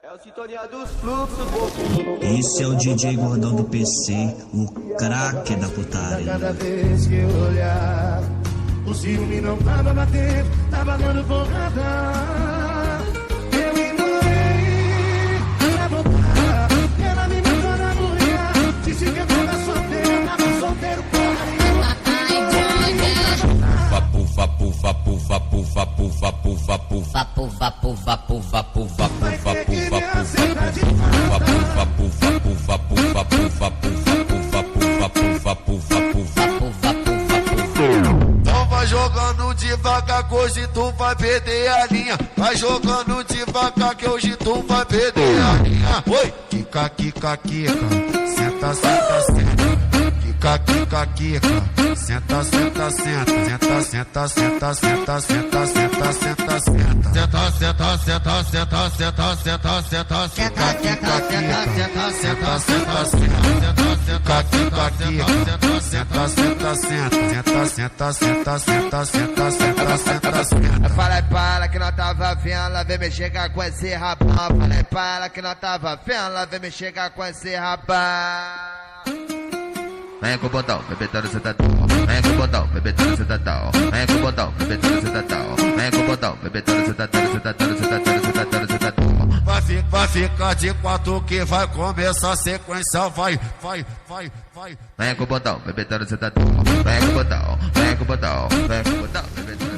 É a sintonia dos fluxos, pô. Esse é o DJ Gordão do PC, o craque da putaria. Cada vez que eu olhar, o ciúme não tava batendo, tava dando porrada. Eu ignorei pra voltar. Ela me matou na mulher. Disse que eu tava solteiro, tava solteiro, porra. Pufa, pufa, pufa, pufa, pufa, pufa, pufa, pufa, pufa, pufa, pufa, pufa, Então vai jogando devagar que hoje tu vai perder a linha. Vai jogando devagar que hoje tu vai perder a linha. Oi, quica, quica, quica, senta, senta, senta. Quica, quica, quica, senta, senta, senta, senta, senta, senta, senta, senta, senta, senta, senta, senta, senta, senta, senta, senta, senta, senta, quica, quica, senta, senta, senta, quica, quica, senta, senta, senta, senta, senta, senta, senta, senta, senta, senta. Falei pra ela que não tava vendo, ela vem me chegar com esse rapaz. Falei pra ela que não tava vendo, ela vem me chegar com esse rapaz. Vem com o botão, bebetando sentadão. Vem com o botão, bebetando sentadão. Vem com o botão, bebetando sentadão. Vem com o botão, bebetando sentadão, sentadão, sentadão, sentadão, sentadão. Vai ficar de quatro que vai começar a sequência. Vai. Vem com o botão, bebetando sentadão. Vem com o botão, vem com o botão, vem com o botão, bebetando.